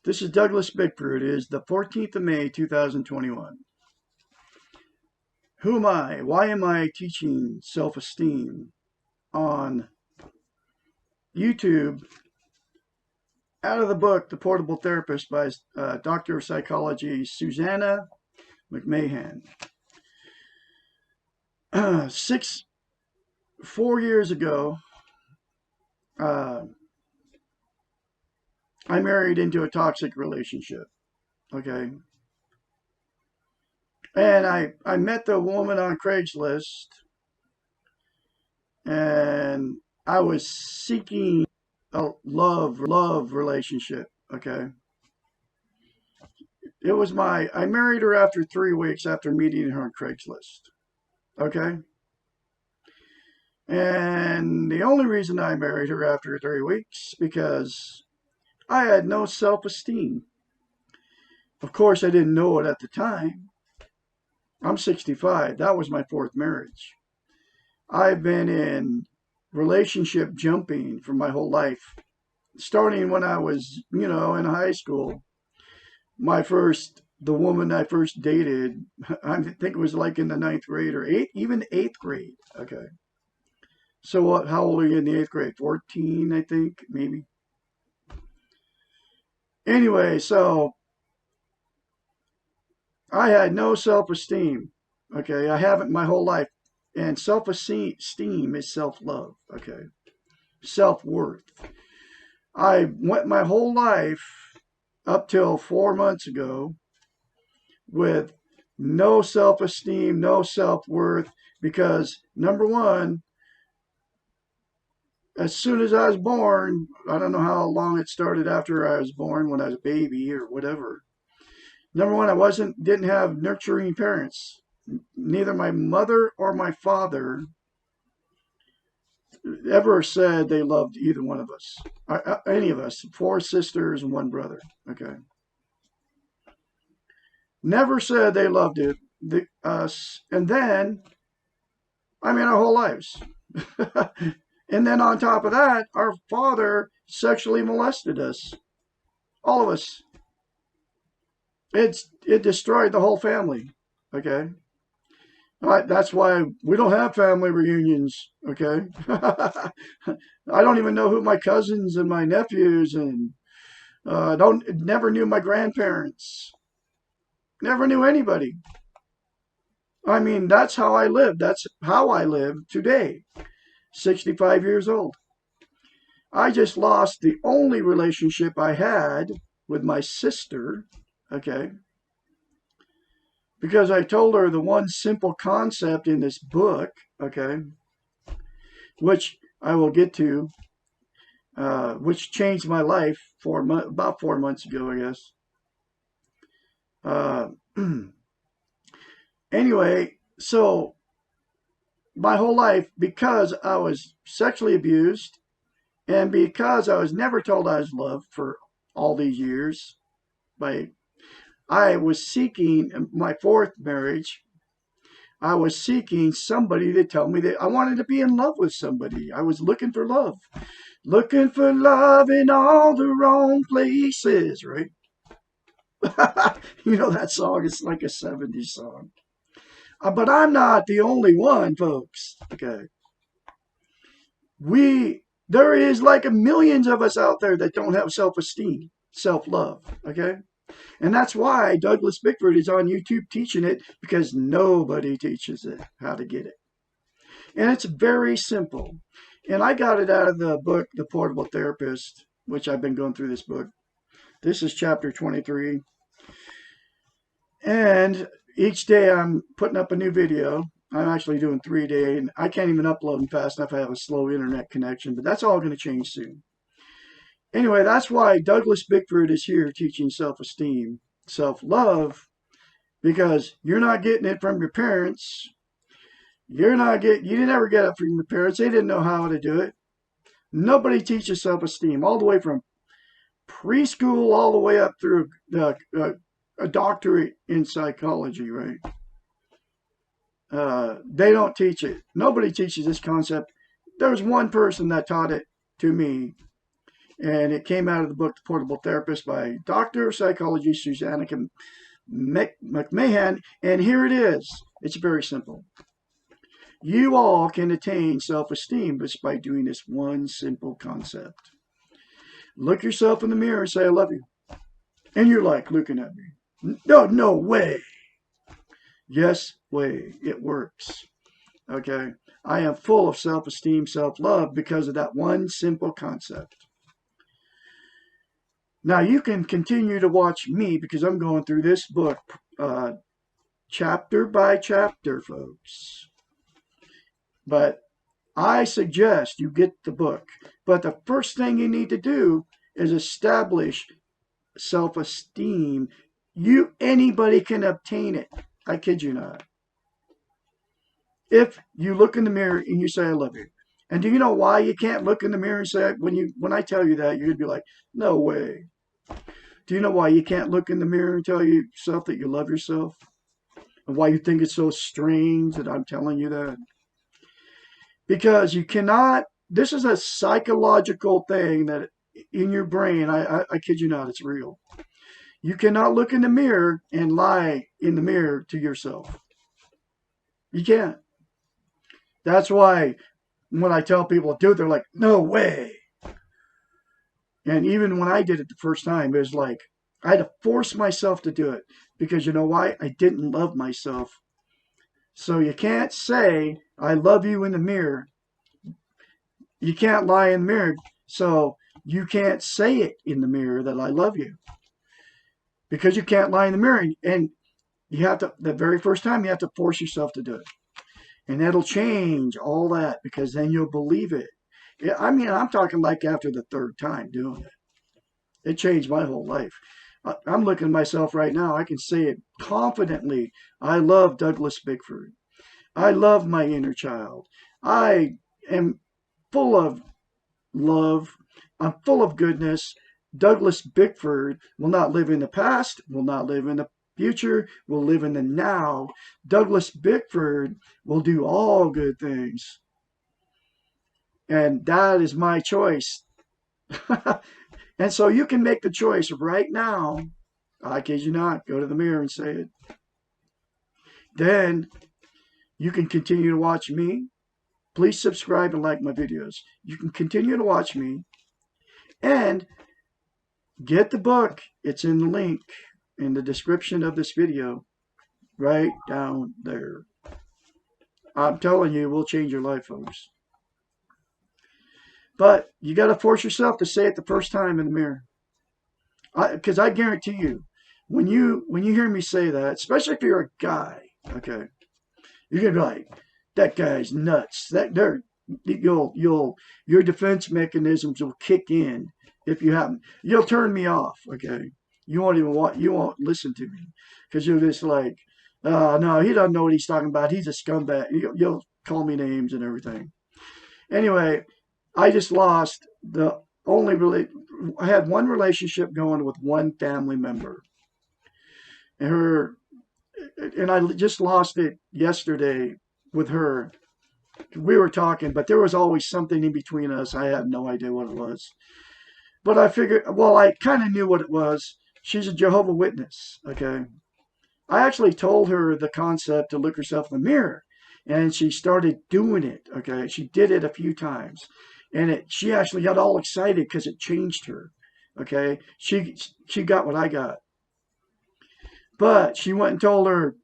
This is Douglas Bickford. It is the 14th of May, 2021. Who am I? Why am I teaching self-esteem on YouTube out of the book, The Portable Therapist by Doctor of Psychology, Susanna McMahon. 4 years ago, I married into a toxic relationship. Okay. And I met the woman on Craigslist, and I was seeking a love relationship. Okay. I married her after 3 weeks after meeting her on Craigslist. Okay. And the only reason I married her after 3 weeks, because I had no self-esteem. Of course, I didn't know it at the time. I'm 65. That was my 4th marriage. I've been in relationship jumping for my whole life. Starting when I was, in high school. The woman I first dated, I think it was like in the 9th grade or even 8th grade. Okay. So how old are you in the 8th grade? 14, I think, maybe. Anyway, so I had no self-esteem. Okay. I haven't my whole life. And self-esteem is self-love. Okay. Self-worth. I went my whole life up till 4 months ago with no self-esteem, no self-worth, because number one, as soon as I was born, I don't know how long it started after I was born, when I was a baby or whatever. Number one, didn't have nurturing parents. Neither my mother or my father ever said they loved either one of us, any of us, 4 sisters and 1 brother. Okay. Never said they loved us. And then, our whole lives. And then on top of that, our father sexually molested us. All of us. It destroyed the whole family. Okay. That's why we don't have family reunions. Okay. I don't even know who my cousins and my nephews and never knew my grandparents. Never knew anybody. That's how I live. That's how I live today. 65 years old. I just lost the only relationship I had with my sister. Okay. Because I told her the one simple concept in this book. Okay. Which I will get to. Which changed my life about 4 months ago, I guess. Anyway, so my whole life, because I was sexually abused and because I was never told I was loved for all these years, I was seeking my 4th marriage. I was seeking somebody to tell me that I wanted to be in love with somebody. I was looking for love. Looking for love in all the wrong places, right? That song is like a 70s song. But I'm not the only one, folks. Okay. There is like millions of us out there that don't have self-esteem, self-love. Okay. And that's why Douglas Bickford is on YouTube teaching it, because nobody teaches it how to get it. And it's very simple. And I got it out of the book, The Portable Therapist, which I've been going through this book. This is chapter 23. And each day I'm putting up a new video. I'm actually doing 3 a day, and I can't even upload them fast enough. I have a slow internet connection, but that's all going to change soon. Anyway, that's why Douglas Bickford is here teaching self-esteem, self-love, because you're not getting it from your parents. You didn't ever get it from your parents. They didn't know how to do it. Nobody teaches self-esteem, all the way from preschool all the way up through a doctorate in psychology, right? They don't teach it. Nobody teaches this concept. There was one person that taught it to me, And it came out of the book The Portable Therapist by Doctor of Psychology Susanna McMahon. And here it is. It's very simple. You all can attain self-esteem just by doing this one simple concept. Look yourself in the mirror and say, I love you. And you're like looking at me. No, no way. Yes, way. It works. Okay. I am full of self-esteem, self-love because of that one simple concept. Now you can continue to watch me because I'm going through this book chapter by chapter, folks. But I suggest you get the book. But the first thing you need to do is establish self-esteem. Anybody can obtain it. I kid you not. If you look in the mirror and you say, I love you. And do you know why you can't look in the mirror and say, when I tell you that, you're going to be like, no way. Do you know why you can't look in the mirror and tell yourself that you love yourself? And why you think it's so strange that I'm telling you that? Because you cannot, this is a psychological thing that in your brain, I kid you not, it's real. You cannot look in the mirror and lie in the mirror to yourself. You can't. That's why when I tell people to do it, they're like, no way. And even when I did it the first time, it was like, I had to force myself to do it. Because you know why? I didn't love myself. So you can't say, I love you in the mirror. You can't lie in the mirror. So you can't say it in the mirror that I love you. Because you can't lie in the mirror. And you have to, the very first time, you have to force yourself to do it. And that'll change all that because then you'll believe it. I mean, I'm talking like after the third time doing it. It changed my whole life. I'm looking at myself right now. I can say it confidently. I love Douglas Bickford. I love my inner child. I am full of love. I'm full of goodness. Douglas Bickford will not live in the past, will not live in the future, will live in the now. Douglas Bickford will do all good things. And that is my choice. And so you can make the choice right now. I kid you not. Go to the mirror and say it. Then you can continue to watch me. Please subscribe and like my videos. You can continue to watch me. And get the book. It's in the link in the description of this video. Right down there. I'm telling you, it will change your life, folks. But you got to force yourself to say it the first time in the mirror. Because I guarantee you, when you hear me say that, especially if you're a guy, okay, you're gonna be like, that guy's nuts. Your defense mechanisms will kick in if you haven't. You'll turn me off, okay. You won't listen to me because you're just like, no, he doesn't know what he's talking about. He's a scumbag. You'll call me names and everything. Anyway, I just lost I had one relationship going with one family member. And I just lost it yesterday with her. We were talking, but there was always something in between us. I had no idea what it was. But I figured, well, I kind of knew what it was. She's a Jehovah's Witness, okay? I actually told her the concept to look herself in the mirror. And she started doing it, okay? She did it a few times. And she actually got all excited because it changed her, okay? She got what I got. But she went and told her,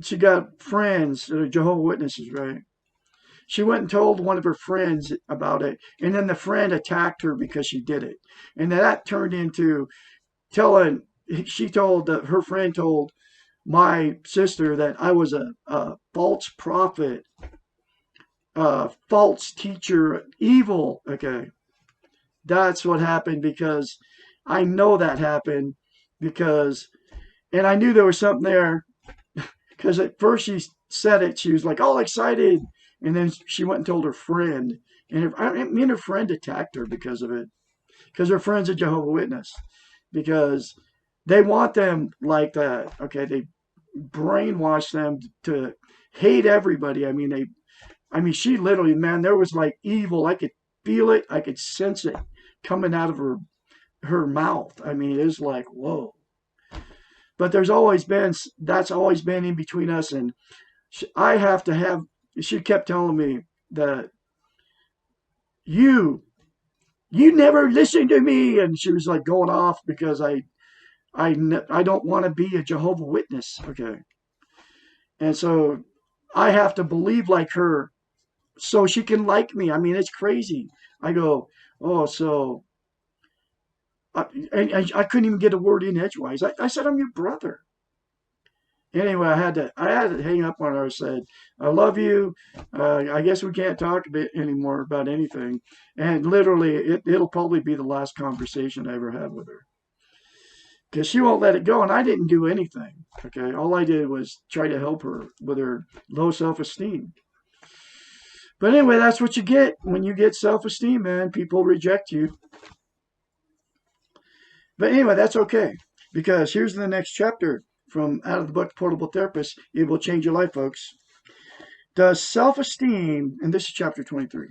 she got friends that are Jehovah's Witnesses, right? She went and told one of her friends about it. And then the friend attacked her because she did it. And then that turned into her friend told my sister that I was a false prophet, false teacher, evil. Okay. That's what happened because I know that happened and I knew there was something there because at first she said it, she was like all excited. And then she went and told her friend, and me and her friend attacked her because of it, because her friend's a Jehovah's Witness, because they want them like that. Okay, they brainwash them to hate everybody. I mean, she literally, man, there was like evil. I could feel it. I could sense it coming out of her mouth. I mean, it's like, whoa. But there's always been, that's always been in between us. And I have to have, she kept telling me that you, you never listen to me. And she was like going off because I don't want to be a Jehovah Witness. Okay. And so I have to believe like her so she can like me. I mean, it's crazy. I go, oh, so, and I couldn't even get a word in edgewise. I said, I'm your brother. Anyway, I had to hang up on her. I said, I love you. I guess we can't talk a bit anymore about anything. And literally, it'll probably be the last conversation I ever had with her because she won't let it go. And I didn't do anything. Okay. All I did was try to help her with her low self esteem. But anyway, that's what you get when you get self esteem, man. People reject you. But anyway, that's okay because here's the next chapter from out of the book Portable Therapist. It will change your life, folks. Does self esteem, and this is chapter 23,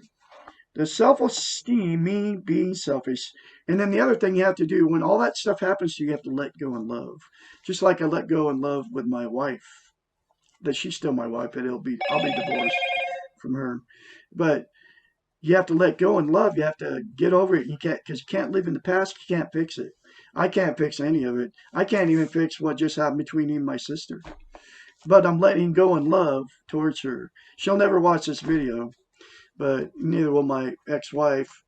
does self esteem mean being selfish? And then the other thing you have to do when all that stuff happens to you, you have to let go and love. Just like I let go and love with my wife, that she's still my wife, but I'll be divorced from her. But you have to let go and love. You have to get over it. You can't, because you can't live in the past. You can't fix it. I can't fix any of it. I can't even fix what just happened between me and my sister. But I'm letting go and love towards her. She'll never watch this video, but neither will my ex-wife.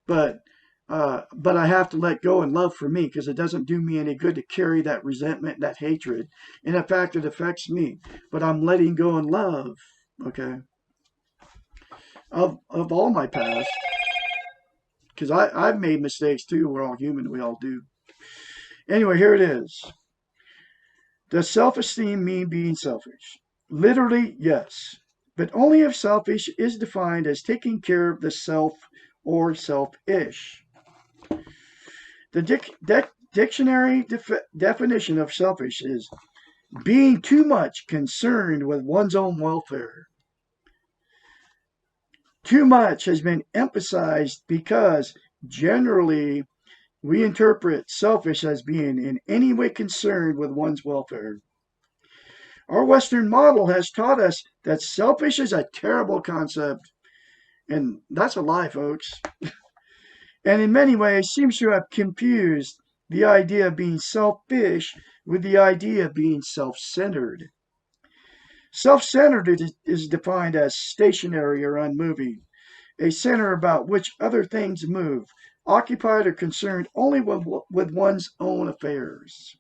But but I have to let go and love for me because it doesn't do me any good to carry that resentment, that hatred. And in fact, it affects me. But I'm letting go and love, okay, of all my past. Because I've made mistakes too. We're all human. We all do. Anyway, here it is. Does self-esteem mean being selfish? Literally, yes. But only if selfish is defined as taking care of the self or selfish. The dictionary definition of selfish is being too much concerned with one's own welfare. Too much has been emphasized because generally we interpret selfish as being in any way concerned with one's welfare. Our Western model has taught us that selfish is a terrible concept, and that's a lie, folks. And in many ways seems to have confused the idea of being selfish with the idea of being self-centered. Self-centered is defined as stationary or unmoving, a center about which other things move, occupied or concerned only with one's own affairs.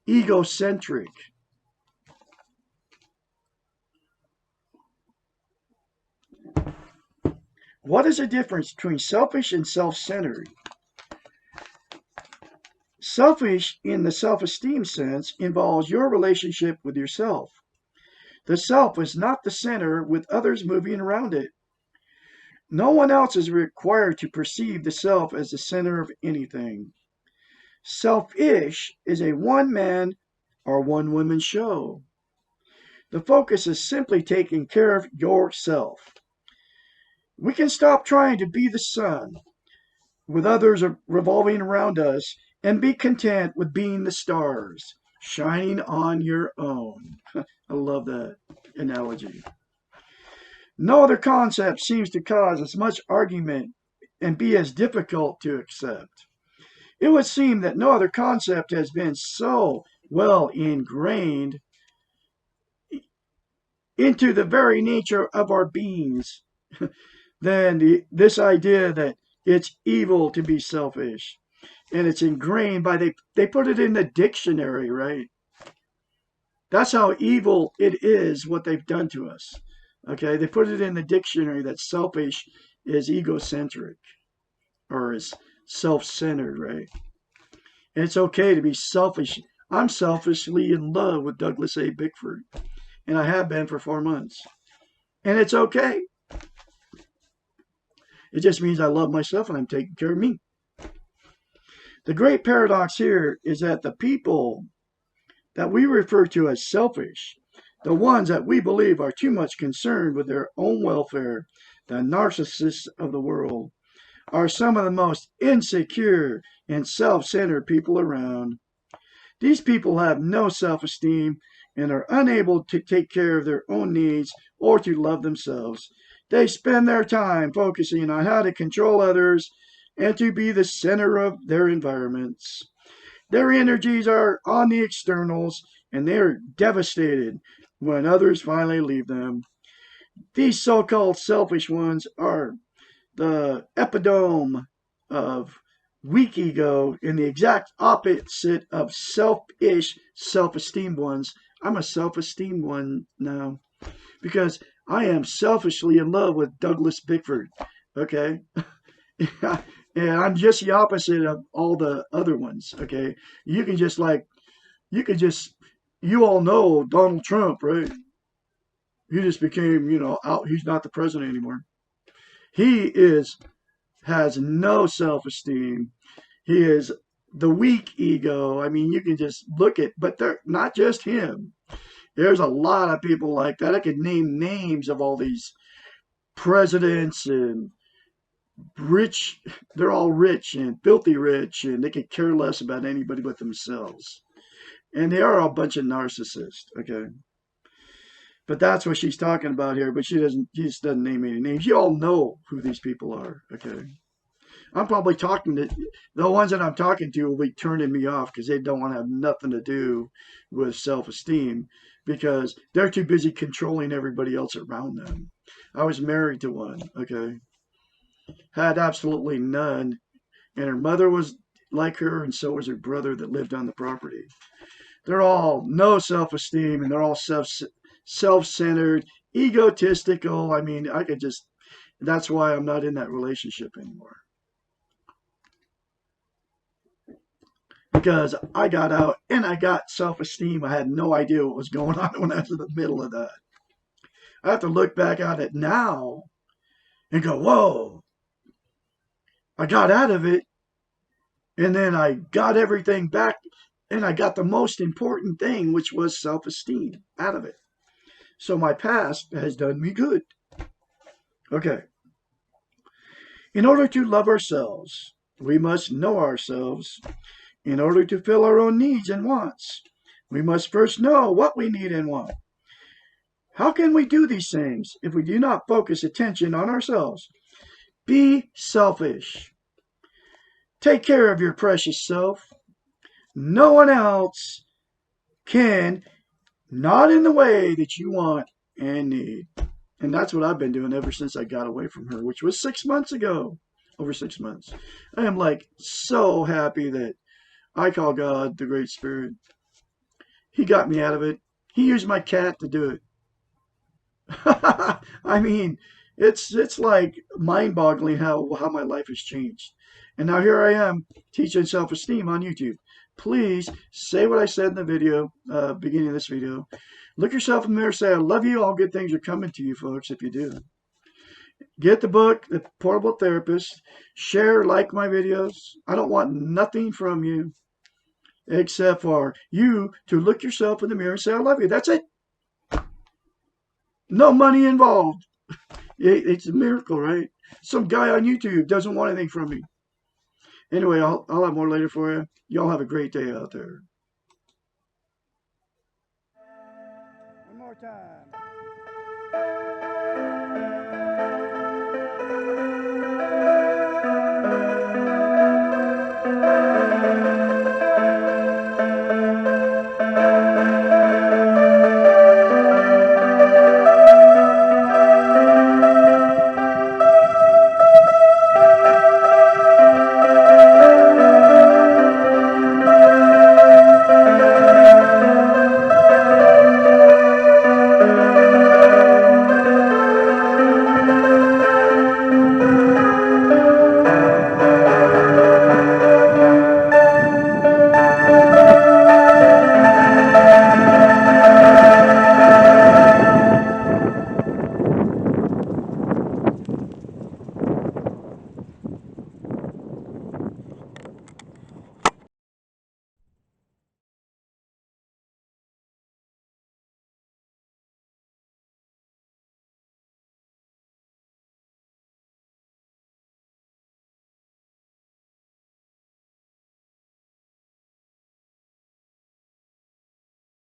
Egocentric. What is the difference between selfish and self-centered? Selfish, in the self-esteem sense, involves your relationship with yourself. The self is not the center with others moving around it. No one else is required to perceive the self as the center of anything. Selfish is a one-man or one-woman show. The focus is simply taking care of yourself. We can stop trying to be the sun with others revolving around us and be content with being the stars shining on your own. I love that analogy. No other concept seems to cause as much argument and be as difficult to accept. It would seem that no other concept has been so well ingrained into the very nature of our beings than this idea that it's evil to be selfish. And it's ingrained by, they put it in the dictionary, right? That's how evil it is, what they've done to us. Okay, they put it in the dictionary that selfish is egocentric or is self-centered, right? And it's okay to be selfish. I'm selfishly in love with Douglas A. Bickford, and I have been for 4 months. And it's okay. It just means I love myself and I'm taking care of me. The great paradox here is that the people that we refer to as selfish, the ones that we believe are too much concerned with their own welfare, the narcissists of the world, are some of the most insecure and self-centered people around. These people have no self-esteem and are unable to take care of their own needs or to love themselves. They spend their time focusing on how to control others and to be the center of their environments. Their energies are on the externals and they are devastated when others finally leave them. These so called selfish ones are the epitome of weak ego and the exact opposite of selfish, self esteemed ones. I'm a self esteemed one now because I am selfishly in love with Douglas Bickford. Okay? And I'm just the opposite of all the other ones. Okay? You can just like, you can just, you all know Donald Trump, right? He just became, out. He's not the president anymore. He has no self-esteem. He is the weak ego. I mean, you can just look at, but they're not just him. There's a lot of people like that. I could name names of all these presidents and rich. They're all rich and filthy rich, and they could care less about anybody but themselves. And they are a bunch of narcissists. Okay. But that's what she's talking about here. But she just doesn't name any names. You all know who these people are. Okay. I'm probably talking to the ones that I'm talking to will be turning me off because they don't want to have nothing to do with self-esteem because they're too busy controlling everybody else around them. I was married to one. Okay. Had absolutely none. And her mother was like her, and so was her brother that lived on the property. They're all no self-esteem and they're all self-centered, egotistical. I mean, I could just that's why I'm not in that relationship anymore. Because I got out and I got self-esteem. I had no idea what was going on when I was in the middle of that. I have to look back on it now and go, whoa, I got out of it and then I got everything back and I got the most important thing, which was self-esteem out of it. So my past has done me good. Okay. In order to love ourselves, we must know ourselves. In order to fill our own needs and wants, we must first know what we need and want. How can we do these things if we do not focus attention on ourselves? Be selfish. Take care of your precious self. No one else can, not in the way that you want and need. And that's what I've been doing ever since I got away from her, which was 6 months ago. Over 6 months. I am like so happy that I call God the Great Spirit. He got me out of it. He used my cat to do it. I mean, it's like mind-boggling how my life has changed. And now here I am teaching self-esteem on YouTube. Please say what I said in the video, beginning of this video. Look yourself in the mirror, say, I love you. All good things are coming to you, folks, if you do. Get the book, The Portable Therapist. Share, like my videos. I don't want nothing from you except for you to look yourself in the mirror and say, I love you. That's it. No money involved. It's a miracle, right? Some guy on YouTube doesn't want anything from me. Anyway, I'll have more later for you. Y'all have a great day out there. One more time.